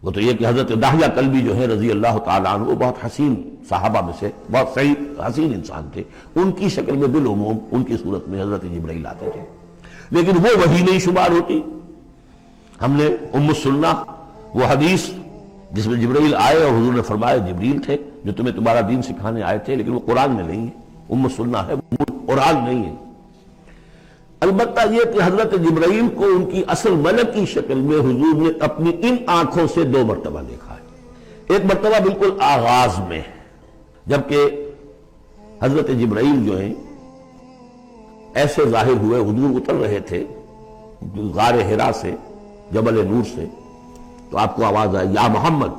وہ تو یہ کہ حضرت داہیہ کلبی جو ہے رضی اللہ تعالیٰ عنہ، وہ بہت حسین صحابہ میں سے بہت صحیح حسین انسان تھے، ان کی شکل میں بالعموم ان کی صورت میں حضرت جبرائیل آتے تھے، لیکن وہ وحی نہیں شمار ہوتی۔ ہم نے ام السنہ وہ حدیث جس میں جبرائیل آئے اور حضور نے فرمایا جبریل تھے جو تمہیں تمہارا دین سکھانے آئے تھے، لیکن وہ قرآن میں نہیں ہے، ام السنہ ہے، قرآن نہیں ہے۔ البتہ یہ کہ حضرت جبرائیل کو ان کی اصل ملک کی شکل میں حضور نے اپنی ان آنکھوں سے 2 مرتبہ دیکھا ہے۔ ایک مرتبہ بالکل آغاز میں، جبکہ حضرت جبرائیل جو ہیں ایسے ظاہر ہوئے، حضور اتر رہے تھے غار حرا سے، جبل نور سے، تو آپ کو آواز آئی یا محمد۔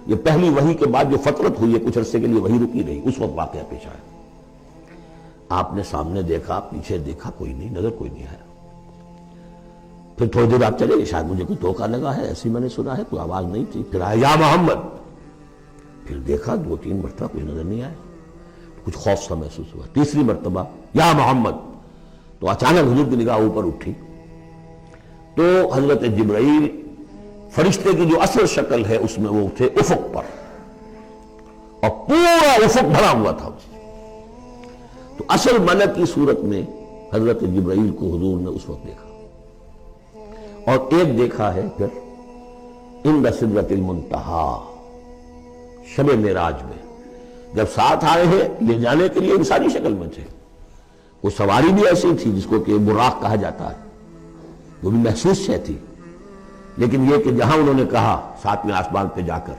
یہ پہلی وحی کے بعد جو فترت ہوئی ہے، کچھ عرصے کے لیے وحی رکی رہی، اس وقت واقعہ پیش آیا۔ آپ نے سامنے دیکھا، پیچھے دیکھا، کوئی نہیں، نظر کوئی نہیں آیا۔ پھر تھوڑی دیر آپ چلے گئے، شاید مجھے کوئی دھوکہ لگا ہے، ایسی میں نے سنا ہے، کوئی آواز نہیں تھی۔ پھر آیا یا محمد، پھر دیکھا 2-3 مرتبہ کوئی نظر نہیں آیا، کچھ خوف سا محسوس ہوا۔ تیسری مرتبہ یا محمد، تو اچانک حضور کی نگاہ اوپر اٹھی، تو حضرت جبرائیل فرشتے کی جو اصل شکل ہے اس میں وہ تھے افق پر، اور پورا افق بھرا ہوا تھا۔ تو اصل ملک کی صورت میں حضرت جبرائیل کو حضور نے اس وقت دیکھا، اور ایک دیکھا ہے پھر عند سدرۃ المنتہا، شب معراج میں، جب ساتھ آئے ہیں لے جانے کے لیے انسانی شکل میں تھے۔ وہ سواری بھی ایسی تھی جس کو کہ براق کہا جاتا ہے، وہ بھی محسوس ہے تھی، لیکن یہ کہ جہاں انہوں نے کہا 7ویں آسمان پہ جا کر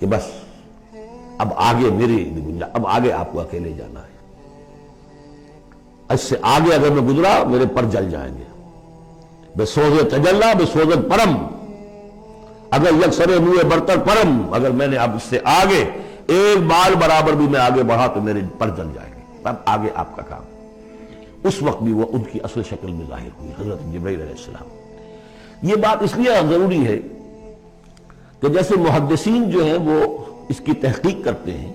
کہ بس اب آگے میری گنجائش، اب آگے آپ کو اکیلے جانا ہے، اس سے آگے اگر میں گزرا میرے پر جل جائیں گے، بے سوز تجلا بے سوز پرم، اگر یکسر منہ برتر پرم، اگر میں نے اب اس سے آگے ایک بال برابر بھی میں آگے بڑھا تو میرے پر جل جائیں گے، اب آگے آپ کا کام۔ اس وقت بھی وہ ان کی اصل شکل میں ظاہر ہوئی حضرت جبرائیل علیہ السلام۔ یہ بات اس لیے ضروری ہے کہ جیسے محدثین جو ہیں وہ اس کی تحقیق کرتے ہیں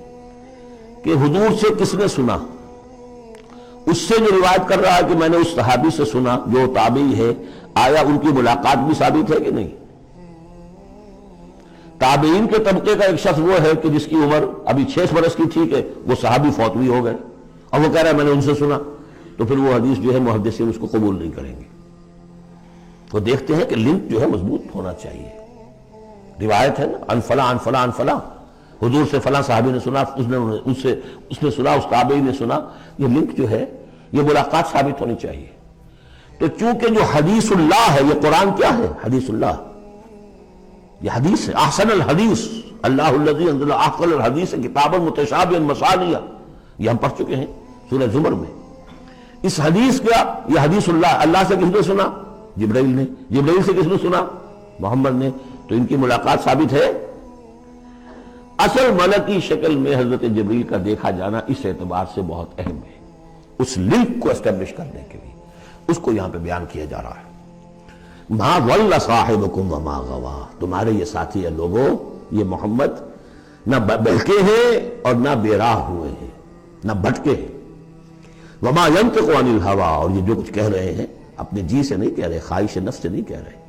کہ حضور سے کس نے سنا، اس سے جو روایت کر رہا ہے کہ میں نے اس صحابی سے سنا جو تابعی ہے، آیا ان کی ملاقات بھی ثابت ہے کہ نہیں؟ تابعین کے طبقے کا ایک شخص وہ ہے کہ جس کی عمر ابھی 6 برس کی تھی کہ وہ صحابی فوت بھی ہو گئے، اور وہ کہہ رہا ہے میں نے ان سے سنا، تو پھر وہ حدیث جو ہے محدثین اس کو قبول نہیں کریں گے۔ وہ دیکھتے ہیں کہ لنک جو ہے مضبوط ہونا چاہیے، روایت ہے نا ان فلاں ان فلاں ان فلاں، حضور سے فلاں صحابی نے سنا، اس نے سنا، اس تابعی نے سنا، یہ لنک جو ہے یہ ملاقات ثابت ہونی چاہیے۔ تو چونکہ جو حدیث اللہ ہے، یہ قرآن کیا ہے؟ حدیث اللہ، یہ حدیث ہے، احسن الحدیث اللہ الذی انزل احسن الحدیث کتابا متشابہا مثانیہ، یہ ہم پڑھ چکے ہیں سورہ زمر میں۔ اس حدیث کا یہ حدیث اللہ سے کس نے سنا؟ جبرائیل نے۔ جبرائیل سے کس نے سنا؟ محمد نے۔ تو ان کی ملاقات ثابت ہے۔ اصل ملکی شکل میں حضرت جبرائیل کا دیکھا جانا اس اعتبار سے بہت اہم ہے، اس لنک کو اسٹیبلش کرنے کے لیے اس کو یہاں پہ بیان کیا جا رہا ہے۔ ما ضل صاحبکم وما غوا، تمہارے یہ ساتھی ہے لوگوں، یہ محمد نہ بہکے ہیں اور نہ بے راہ ہوئے ہیں، نہ بھٹکے ہیں۔ وما ينطق عن الهوى، اور یہ جو کچھ کہہ رہے ہیں اپنے جی سے نہیں کہہ رہے، خواہش نفس سے نہیں کہہ رہے۔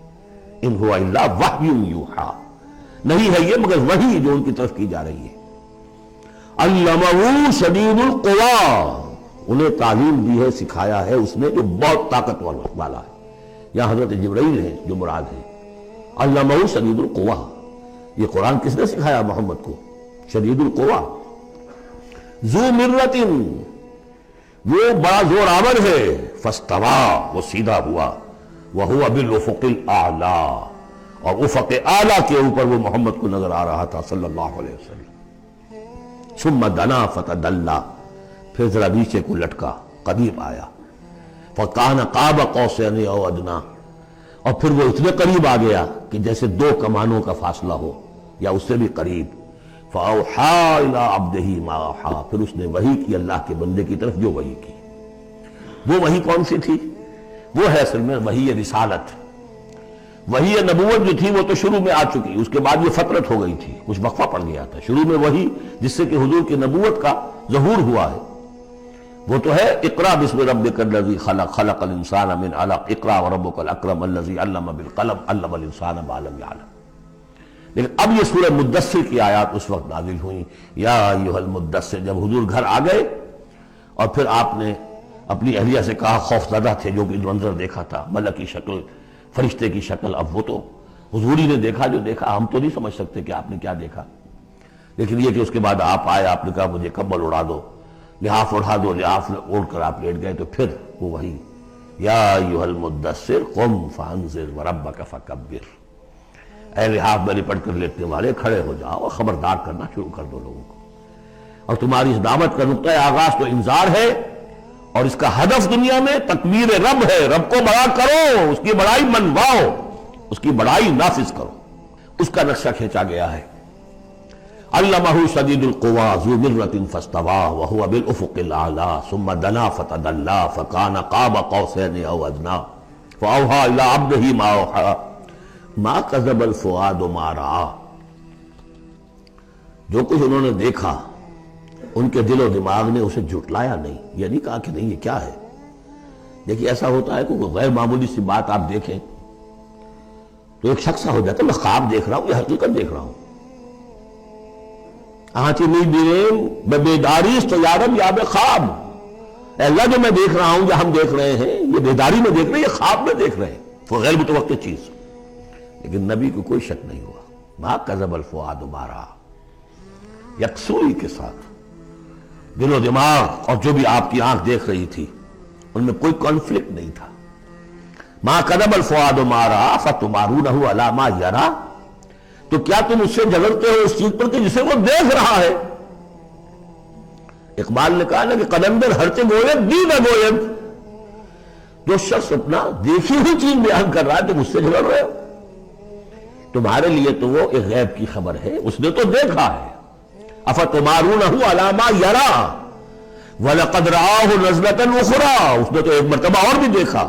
ان هو الا وحی یوحی، نہیں ہے یہ مگر وحی جو ان کی طرف کی جا رہی ہے۔ علمہ شدید القویٰ، انہیں تعلیم دی ہے، سکھایا ہے اس نے جو بہت طاقت والا ہے۔ یہاں حضرت جبرائیل ہے جو مراد ہے۔ علمہ شدید القویٰ، یہ قرآن کس نے سکھایا محمد کو؟ شدید القویٰ، ذو مرۃ، وہ بڑا زور آور ہے، فاستویٰ، وہ سیدھا ہوا، وہو بالافق الاعلیٰ، اور افق اعلیٰ کے اوپر وہ محمد کو نظر آ رہا تھا صلی اللہ علیہ وسلم۔ ثم دنا فتدلی، پھر ذرا نیچے کو لٹکا، قریب آیا، فکان قاب قوسین او ادنیٰ، اور پھر وہ اتنے قریب آ گیا کہ جیسے 2 کمانوں کا فاصلہ ہو یا اس سے بھی قریب۔ فاوحیٰ الی عبدہ ما اوحیٰ، پھر اس نے وحی کی اللہ کے بندے کی طرف جو وحی کی۔ وہ وحی کون سی تھی؟ وہ ہے اصل میں وحی رسالت۔ وحی نبوت جو تھی وہ تو شروع میں آ چکی، اس کے بعد یہ فترت ہو گئی تھی، کچھ وقفہ پڑ گیا تھا۔ شروع میں وحی جس سے کہ حضور کی نبوت کا ظہور ہوا ہے وہ تو ہے اقرا بسم ربک الذی خلق، خلق الانسان من علق، اقرا وربک الاکرم الذی علم بالقلم، علم الانسان ما لم یعلم۔ لیکن اب یہ سورہ مدثر کی آیات اس وقت نازل ہوئیں، یا ایھا المدثر، جب حضور گھر آ گئے اور پھر آپ نے اپنی اہلیہ سے کہا، خوف زدہ تھے جو کہ منظر دیکھا تھا، ملک کی شکل، فرشتے کی شکل، اب وہ تو حضور ہی نے دیکھا جو دیکھا، ہم تو نہیں سمجھ سکتے کہ آپ نے کیا دیکھا، لیکن یہ کہ اس کے بعد آپ آئے، آپ نے کہا مجھے کمبل اڑا دو، لحاف اڑا دو، لحاف اوڑھ کر آپ لیٹ گئے، تو پھر وہ وہی یا ایھا المدثر قم فانذر وربک فکبر، اے لحاف میں لپٹ کر لیٹنے والے کھڑے ہو جاؤ اور خبردار کرنا شروع کر دو لوگوں کو، اور تمہاری اس دعوت کا نقطۂ آغاز تو انذار ہے، اور اس کا ہدف دنیا میں تکبیر رب ہے، رب کو بڑا کرو، اس کی بڑائی منواؤ، اس کی بڑائی نافذ کرو، اس کا نقشہ کھینچا گیا ہے۔ علمہ شدید القویٰ ذو مرۃ فاستویٰ وہو بالافق الاعلیٰ ثم دنا فتدلیٰ فکان قاب قوسین او ادنیٰ فاوحیٰ الی عبدہ ما اوحیٰ ما کذب الفؤاد ما رأیٰ۔ جو کچھ انہوں نے دیکھا ان کے دل و دماغ نے اسے جھٹلایا نہیں، یہ نہیں کہا کہ نہیں یہ کیا ہے۔ دیکھیے ایسا ہوتا ہے کہ کوئی غیر معمولی سی بات آپ دیکھیں تو ایک شخص ہو جاتا ہے میں خواب دیکھ رہا ہوں یا حقیقت دیکھ رہا ہوں، آنچی نہیں بیریم میں بیداریست تو یارب یا بے خواب، اے اللہ جو میں دیکھ رہا ہوں یا ہم دیکھ رہے ہیں یہ بیداری میں دیکھ رہے ہیں، یہ خواب میں دیکھ رہے ہیں، وہ غیر متوقع چیز۔ لیکن نبی کو کوئی شک نہیں ہوا، ما کذب الفؤاد ما رأیٰ، یکسوئی کے ساتھ دل و دماغ اور جو بھی آپ کی آنکھ دیکھ رہی تھی ان میں کوئی کانفلکٹ نہیں تھا۔ ما کذب الفؤاد ما رأیٰ فتمارونہ علی ما یریٰ، تو کیا تم اس سے جھگڑتے ہو اس چیز پر کہ جسے وہ دیکھ رہا ہے؟ اقبال نے کہا نا کہ قلندر ہرچے گوید دی نہ گوید، جو شخص اپنا دیکھی ہوئی چیز بیان کر رہا ہے تم اس سے جھگڑ رہے ہو، تمہارے لیے تو وہ ایک غیب کی خبر ہے، اس نے تو دیکھا ہے۔ افتمارونہ علی ما یریٰ وَلَقَدْ رَآهُ نَزْلَةً أُخْرَىٰ، اس نے تو ایک مرتبہ اور بھی دیکھا،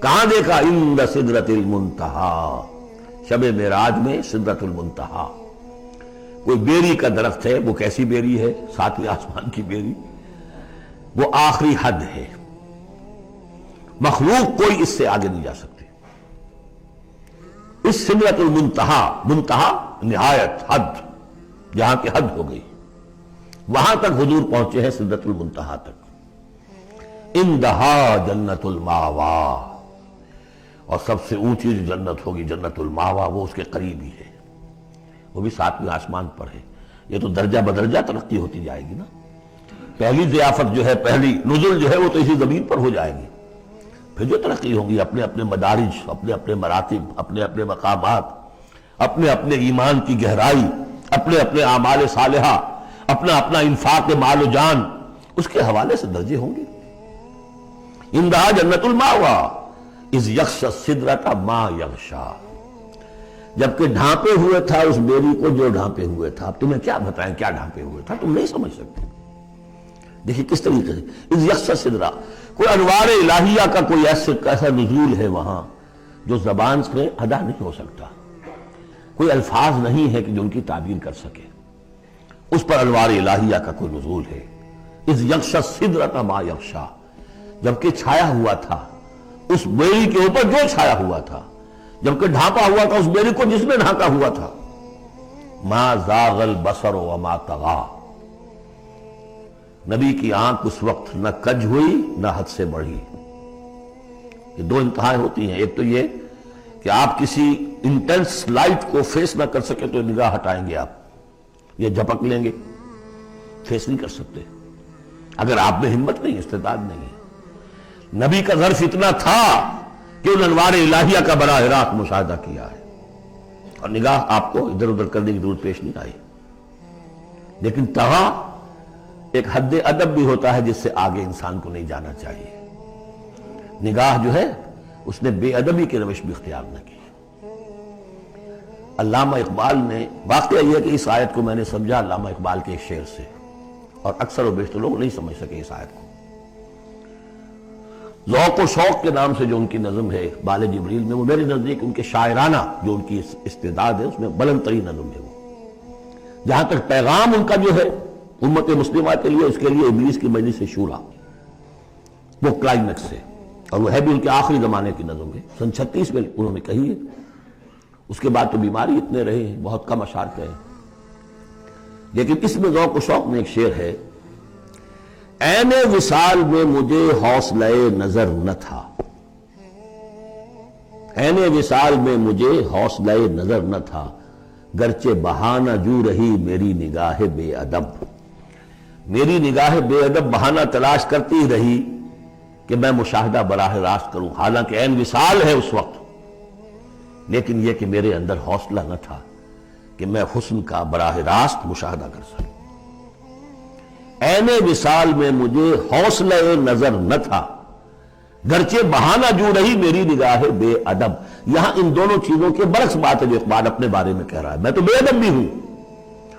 کہاں دیکھا؟ عند سدرۃ المنتہیٰ، شب معراج میں سدرۃ المنتہیٰ، کوئی بیری کا درخت ہے، وہ کیسی بیری ہے؟ ساتویں آسمان کی بیری، وہ آخری حد ہے، مخلوق کوئی اس سے آگے نہیں جا سکتی، اس سدرۃ المنتہیٰ، منتہا نہایت، حد، جہاں کی حد ہو گئی، وہاں تک حضور پہنچے ہیں، سدرۃ المنتہیٰ تک۔ اندہا جنت الماوا، اور سب سے اونچی جو جنت ہوگی جنت الماوا، وہ اس کے قریب ہی ہے، وہ بھی ساتویں آسمان پر ہے۔ یہ تو درجہ بدرجہ ترقی ہوتی جائے گی نا، پہلی ضیافت جو ہے، پہلی نزل جو ہے وہ تو اسی زمین پر ہو جائے گی، پھر جو ترقی ہوگی اپنے اپنے مدارج، اپنے اپنے مراتب، اپنے اپنے مقامات، اپنے اپنے ایمان کی گہرائی، اپنے اپنے اعمال صالحہ، اپنا اپنا انفاق مال و جان، اس کے حوالے سے درجے ہوں گے۔ اندہا جنت الماوا اذ یغشی السدرۃ ما یغشی، جبکہ ڈھانپے ہوئے تھا اس بیری کو جو ڈھانپے ہوئے تھا۔ اب تمہیں کیا بتائیں کیا ڈھانپے ہوئے تھا، تم نہیں سمجھ سکتے۔ دیکھیں کس طریقے سے اذ یغشی السدرۃ، کوئی انوار الہیہ کا کوئی ایسا نزول ہے وہاں جو زبان سے ادا نہیں ہو سکتا، کوئی الفاظ نہیں ہے کہ جو ان کی تعبیر کر سکے، اس پر انوار الہیہ کا کوئی نزول ہے۔ اذ یغشی السدرۃ ما یغشی، جبکہ چھایا ہوا تھا اس بیری کے اوپر جو چھایا ہوا تھا، جبکہ ڈھانپا ہوا تھا اس بیری کو جس نے ڈھانکا ہوا تھا۔ ما زاغ البصر وما طغیٰ، نبی کی آنکھ اس وقت نہ کج ہوئی نہ حد سے بڑھی۔ یہ دو انتہائیں ہوتی ہیں، ایک تو یہ کہ آپ کسی انٹینس لائٹ کو فیس نہ کر سکے تو نگاہ ہٹائیں گے، آپ یہ جھپک لیں گے، فیس نہیں کر سکتے اگر آپ میں ہمت نہیں، استعداد نہیں ہے۔ نبی کا ظرف اتنا تھا کہ ان انوار الہیہ کا براہ راست مشاہدہ کیا ہے، اور نگاہ آپ کو ادھر ادھر کرنے کی ضرورت پیش نہیں آئی۔ لیکن طغیٰ ایک حد ادب بھی ہوتا ہے جس سے آگے انسان کو نہیں جانا چاہیے، نگاہ جو ہے اس نے بے ادبی کی روش بھی اختیار نہ کی۔ علامہ اقبال نے، واقعہ یہ ہے کہ اس آیت کو میں نے سمجھا علامہ اقبال کے ایک شعر سے، اور اکثر و بیشتر لوگ نہیں سمجھ سکے اس آیت کو۔ ذوق و شوق کے نام سے جو ان کی نظم ہے بال جبریل میں، وہ میرے نزدیک ان کے شاعرانہ جو ان کی استعداد ہے اس میں بلند ترین نظم ہے وہ، جہاں تک پیغام ان کا جو ہے امت مسلمہ کے لیے، اس کے لیے ابلیس کی مجلس شورا، وہ کلائمیکس ہے، اور وہ ہے بھی ان کے آخری زمانے کی نظم ہے، سن 36 میں انہوں نے کہی ہے۔ اس کے بعد تو بیماری اتنے رہے ہیں، بہت کم اشعار کہے، لیکن اس میں ذوق و شوق میں ایک شعر ہے: عین وصال میں مجھے حوصلہ نظر نہ تھا، عین وصال میں مجھے حوصلہ نظر نہ تھا، گرچہ بہانہ جو رہی میری نگاہ بے ادب، میری نگاہ بے ادب بہانہ تلاش کرتی رہی کہ میں مشاہدہ براہ راست کروں، حالانکہ عین وصال ہے اس وقت، لیکن یہ کہ میرے اندر حوصلہ نہ تھا کہ میں حسن کا براہ راست مشاہدہ کر سکوں۔ عین وصال میں مجھے حوصلہ نظر نہ تھا، گرچہ بہانہ جو رہی میری نگاہ بے ادب۔ یہاں ان دونوں چیزوں کے برعکس بات ہے جو اقبال اپنے بارے میں کہہ رہا ہے۔ میں تو بے ادب بھی ہوں،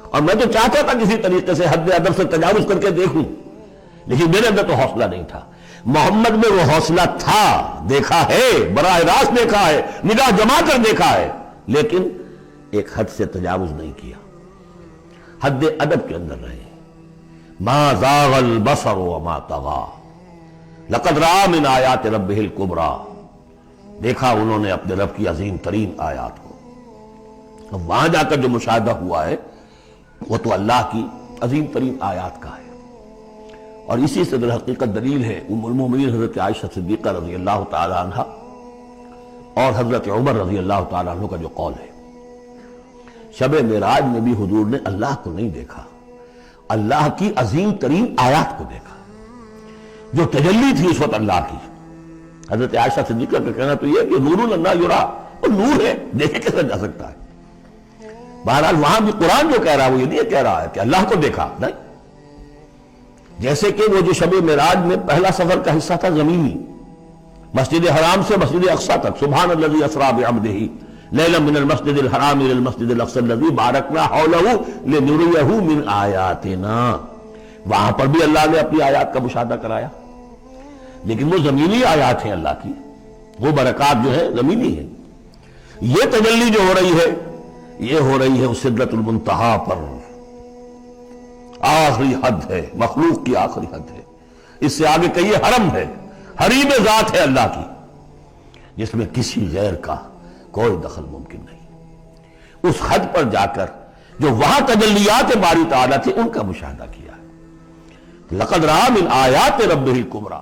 اور میں تو چاہتا تھا کسی طریقے سے حد ادب سے تجاوز کر کے دیکھوں، لیکن میرے اندر تو حوصلہ نہیں تھا۔ محمد میں وہ حوصلہ تھا، دیکھا ہے، براہ راست دیکھا ہے، نگاہ جما کر دیکھا ہے، لیکن ایک حد سے تجاوز نہیں کیا، حد ادب کے اندر رہے۔ ما زاغ البصر وما طغى لقد رأى من آیات ربہ الکبریٰ، دیکھا انہوں نے اپنے رب کی عظیم ترین آیات کو۔ اب وہاں جا کر جو مشاہدہ ہوا ہے وہ تو اللہ کی عظیم ترین آیات کا ہے، اور اسی سے در حقیقت دلیل ہے ام المومنین حضرت عائشہ صدیقہ رضی اللہ تعالی عنہ اور حضرت عمر رضی اللہ تعالی عنہ کا جو قول ہے۔ شب معراج میں بھی حضور نے اللہ کو نہیں دیکھا، اللہ کی عظیم ترین آیات کو دیکھا، جو تجلی تھی اس وقت اللہ کی۔ حضرت عائشہ صدیقہ کا کہنا تو یہ کہ نور لا یرا، وہ نور ہے، دیکھے کیسے جا سکتا ہے۔ بہرحال وہاں بھی قرآن جو کہہ رہا ہے وہ یہ نہیں کہہ رہا ہے کہ اللہ کو دیکھا، نہیں، جیسے کہ وہ جو شب معراج میں پہلا سفر کا حصہ تھا زمینی، مسجد حرام سے مسجد اقصی تک، سبحان الذی اسریٰ بعبدہ لیلا من المسجد الحرام الى المسجد الاقصی الذی بارکنا حولہ لنریہ من آیاتنا، وہاں پر بھی اللہ نے اپنی آیات کا مشاہدہ کرایا، لیکن وہ زمینی آیات ہیں اللہ کی، وہ برکات جو ہے زمینی ہیں۔ یہ تجلی جو ہو رہی ہے یہ ہو رہی ہے اس سدرۃ المنتہا پر، آخری حد ہے، مخلوق کی آخری حد ہے، اس سے آگے کہیے حرم ہے، حریم ذات ہے اللہ کی، جس میں کسی غیر کا کوئی دخل ممکن نہیں۔ اس حد پر جا کر جو وہاں تجلیات باری تعالیٰ تھے ان کا مشاہدہ کیا ہے۔ لقد رأى من آیات ربہ الکبریٰ۔